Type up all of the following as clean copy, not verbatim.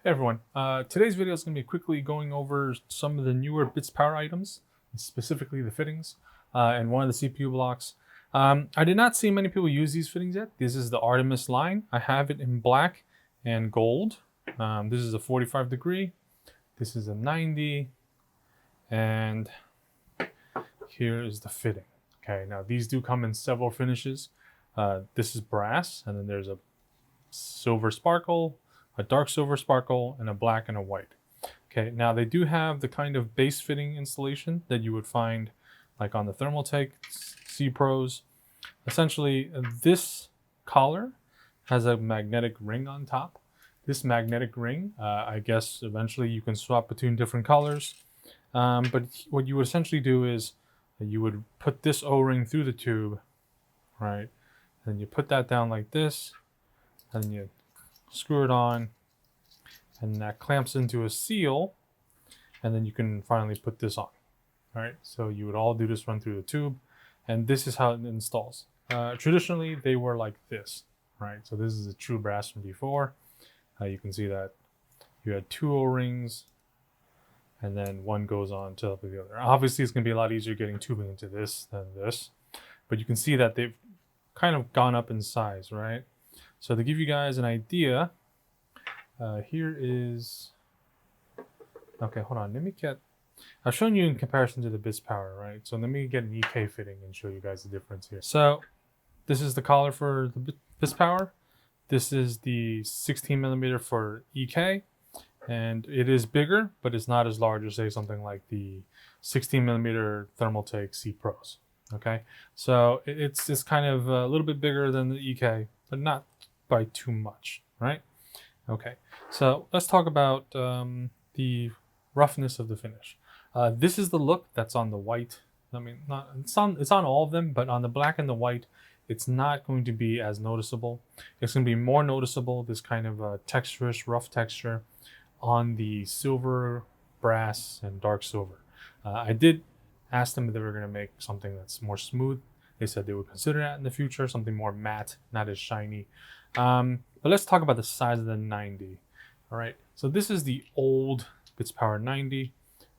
Hey everyone, today's video is going to be quickly going over some of the newer Bitspower items, specifically the fittings and one of the CPU blocks. I did not see many people use these fittings yet. This is the Artemis line. I have it in black and gold. This is a 45 degree, this is a 90, and here is the fitting. Okay, now these do come in several finishes. This is brass, and then there's a silver sparkle, a dark silver sparkle, and a black and a white. Okay, now they do have the kind of base fitting installation that you would find like on the Thermaltake C Pros. Essentially, this collar has a magnetic ring on top. This magnetic ring, I guess eventually you can swap between different colors. But what you would essentially do is you would put this O-ring through the tube, right? And you put that down like this, and you screw it on, and that clamps into a seal, and then you can finally put this on. All right, so you would all do this, run through the tube, and this is how it installs. Traditionally, they were like this, right? So this is a true brass from before. You can see that you had two O-rings, and then one goes on to the other. Obviously, it's going to be a lot easier getting tubing into this than this, but you can see that they've kind of gone up in size, right? So to give you guys an idea, here is, okay, hold on, let me get, I've shown you in comparison to the Bitspower, right? So let me get an EK fitting and show you guys the difference here. So this is the collar for the Bitspower. This is the 16 millimeter for EK, and it is bigger, but it's not as large as say something like the 16 millimeter Thermaltake C Pros. Okay, so it's kind of a little bit bigger than the EK, but not by too much, right? Okay, so let's talk about the roughness of the finish. This is the look that's on the white. I mean, it's on all of them, but on the black and the white, it's not going to be as noticeable. It's going to be more noticeable, this kind of texturous, rough texture on the silver, brass, and dark silver. I did ask them if they were going to make something that's more smooth. They said they would consider that in the future, something more matte, not as shiny. But let's talk about the size of the 90. All right, so this is the old Bitspower 90.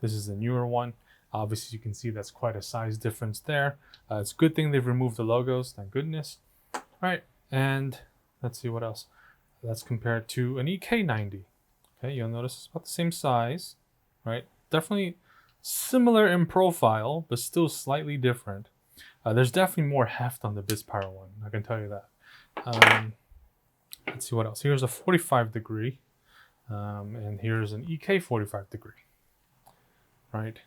This is the newer one. Obviously, you can see that's quite a size difference there. It's a good thing they've removed the logos, thank goodness. All right, and let's see what else. That's compared to an EK90. Okay, you'll notice it's about the same size, right? Definitely similar in profile, but still slightly different. There's definitely more heft on the Bitspower one, I can tell you that. Let's see what else. Here's a 45 degree, and here's an EK 45 degree, right?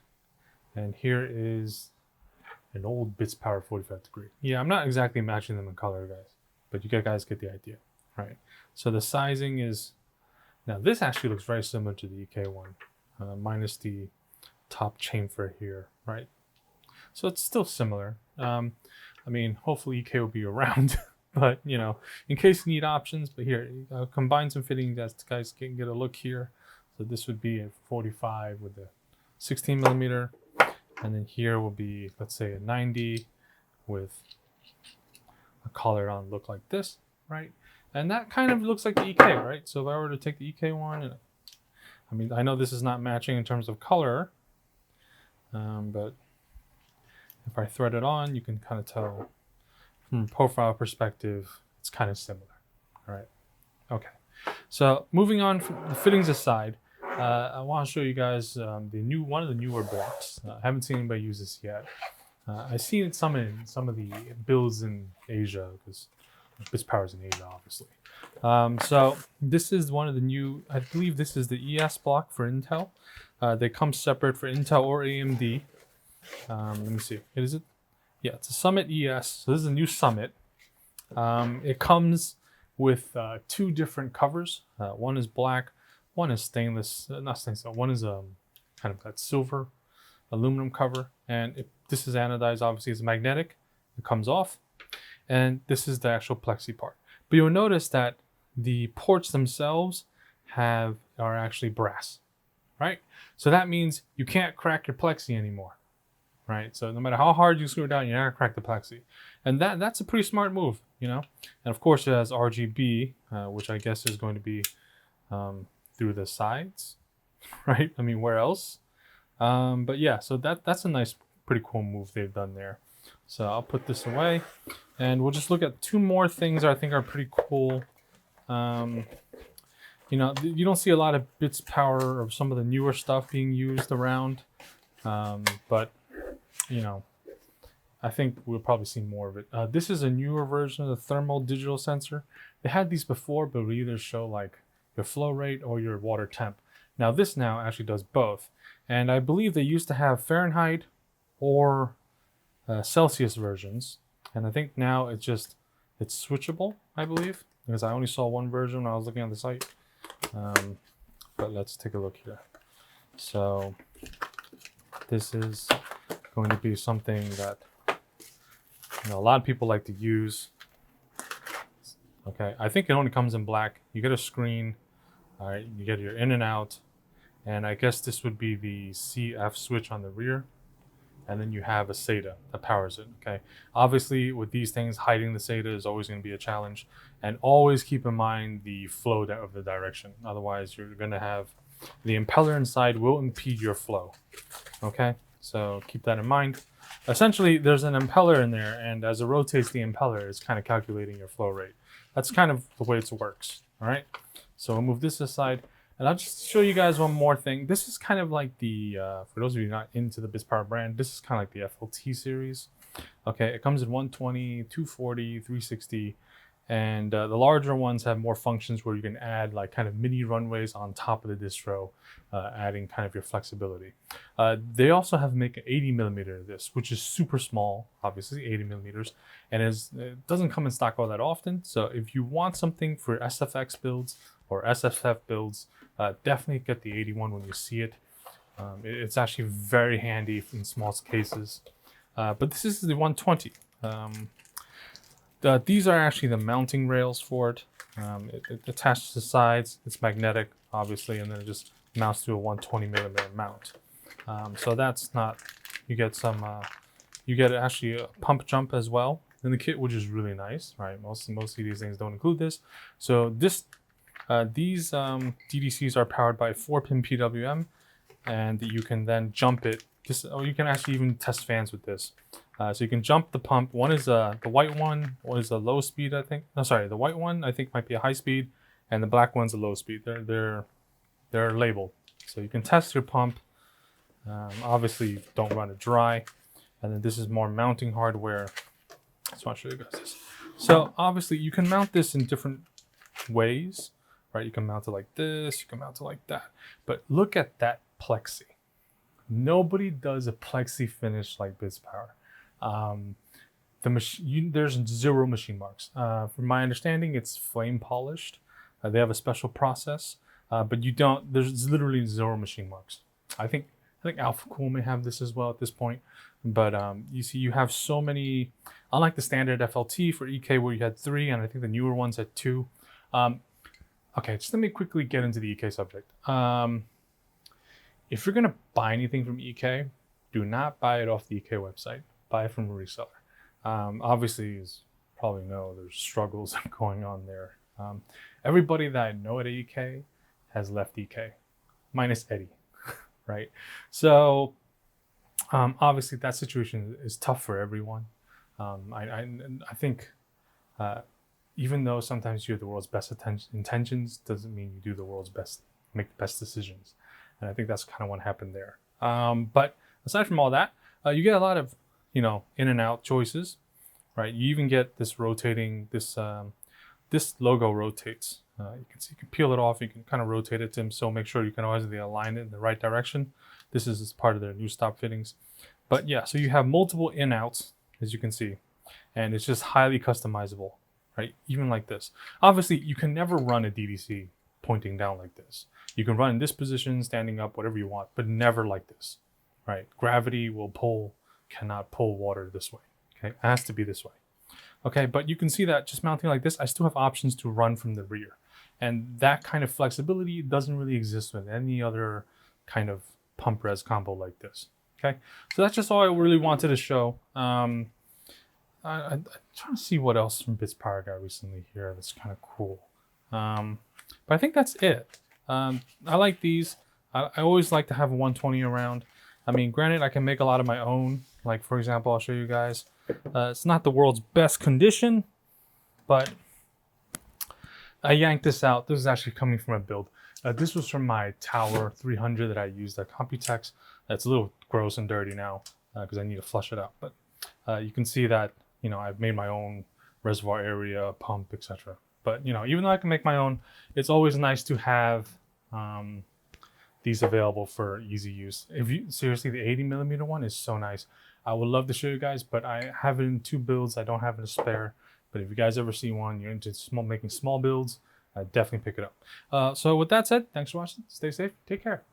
And here is an old Bitspower 45 degree. Yeah, I'm not exactly matching them in color, guys, but you guys get the idea, right? So the sizing is, now this actually looks very similar to the EK one, minus the top chamfer here, right? So it's still similar. I mean, hopefully EK will be around, but you know, in case you need options. But here, combine some fittings that guys can get a look here. So this would be a 45 with the 16 millimeter, and then here will be, let's say, a 90 with a collar on look like this, right? And that kind of looks like the EK, right? So if I were to take the EK one, and I mean, I know this is not matching in terms of color, but if I thread it on, you can kind of tell from a profile perspective, it's kind of similar. All right. Okay. So moving on from the fittings aside, I want to show you guys one of the newer blocks. I haven't seen anybody use this yet. I've seen it some in some of the builds in Asia, because Bitspower's in Asia, obviously. So this is one of the new, I believe this is the ES block for Intel. They come separate for Intel or AMD. Let me see. Is it? Yeah, it's a Summit ES. So this is a new Summit. It comes with two different covers. One is black, one is stainless. Not stainless. One is kind of that silver aluminum cover, and this is anodized. Obviously, it's magnetic. It comes off, and this is the actual plexi part. But you'll notice that the ports themselves are actually brass, right? So that means you can't crack your plexi anymore, right? So no matter how hard you screw it down, you're not gonna crack the plexi, and that's a pretty smart move, you know. And of course, it has RGB, which I guess is going to be through the sides, right? I mean, where else? But yeah, so that's a nice, pretty cool move they've done there. So I'll put this away, and we'll just look at two more things I think are pretty cool. You know, you don't see a lot of Bitspower or some of the newer stuff being used around, but you know, I think we'll probably see more of it. This is a newer version of the thermal digital sensor. They had these before, but would either show like your flow rate or your water temp. Now this now actually does both, and I believe they used to have Fahrenheit or Celsius versions, and I think now it's switchable, I believe, because I only saw one version when I was looking on the site. But let's take a look here. So this is going to be something that a lot of people like to use. Okay, I think it only comes in black. You get a screen, all right, you get your in and out, and I guess this would be the CF switch on the rear, and then you have a SATA that powers it. Okay, obviously with these things, hiding the SATA is always going to be a challenge, and always keep in mind the flow of the direction. Otherwise, you're going to have the impeller inside will impede your flow. Okay, so keep that in mind. Essentially, there's an impeller in there, and as it rotates the impeller, it's kind of calculating your flow rate. That's kind of the way it works. All right, so we'll move this aside. And I'll just show you guys one more thing. This is kind of like the, for those of you not into the Bitspower brand, this is kind of like the FLT series. Okay, it comes in 120, 240, 360, and the larger ones have more functions where you can add like kind of mini runways on top of the distro, adding kind of your flexibility. They also have make an 80 millimeter of this, which is super small, obviously 80 millimeters, and it doesn't come in stock all that often. So if you want something for SFX builds or SFF builds, definitely get the 81 when you see it. It's actually very handy in small cases. But this is the 120. These are actually the mounting rails for it. It attaches to the sides. It's magnetic, obviously, and then it just mounts to a 120 millimeter mount. So that's not. You get some. You get actually a pump jump as well in the kit, which is really nice, right? Most of these things don't include this. So these DDCs are powered by 4-pin PWM, and you can then jump it. You can actually even test fans with this. So you can jump the pump. One is the white one is a low speed, I think. No, sorry, the white one I think might be a high speed, and the black one's a low speed. They're labeled, so you can test your pump. Obviously, don't run it dry. And then this is more mounting hardware. So I'll show you guys this. So obviously, you can mount this in different ways. Right, you can mount it like this, you can mount it like that. But look at that plexi. Nobody does a plexi finish like Bitspower. There's 0 machine marks. From my understanding, it's flame polished. They have a special process, but there's literally 0 machine marks. I think Alpha Cool may have this as well at this point. But you see, you have so many, unlike the standard FLT for EK where you had 3, and I think the newer ones had 2. Okay, just let me quickly get into the EK subject. If you're going to buy anything from EK, do not buy it off the EK website. Buy it from a reseller. Obviously, as you probably know, there's struggles going on there. Everybody that I know at EK has left EK, minus Eddie, right? So obviously that situation is tough for everyone. I think even though sometimes you have the world's best intentions, doesn't mean you do the world's best, make the best decisions. And I think that's kind of what happened there. But aside from all that, you get a lot of, in and out choices, right? You even get this rotating, this logo rotates. You can peel it off, you can kind of rotate it so make sure you can always align it in the right direction. This is part of their new stop fittings. But yeah, so you have multiple in-outs, as you can see, and it's just highly customizable. Right, even like this. Obviously, you can never run a DDC pointing down like this. You can run in this position, standing up, whatever you want, but never like this. Right, gravity cannot pull water this way. Okay, it has to be this way. Okay, but you can see that just mounting like this, I still have options to run from the rear, and that kind of flexibility doesn't really exist with any other kind of pump res combo like this. Okay, so that's just all I really wanted to show. I'm trying to see what else from Bitspower got recently here that's kind of cool. But I think that's it. I like these. I always like to have a 120 around. I mean, granted, I can make a lot of my own. Like, for example, I'll show you guys. It's not the world's best condition, but I yanked this out. This is actually coming from a build. This was from my Tower 300 that I used at Computex. It's a little gross and dirty now because I need to flush it out. But you can see that, you know, I've made my own reservoir area, pump, etc. But, you know, even though I can make my own, it's always nice to have these available for easy use. If you seriously, the 80mm one is so nice. I would love to show you guys, but I have it in 2 builds. I don't have it in a spare. But if you guys ever see one, you're into making small builds, definitely pick it up. So with that said, thanks for watching. Stay safe. Take care.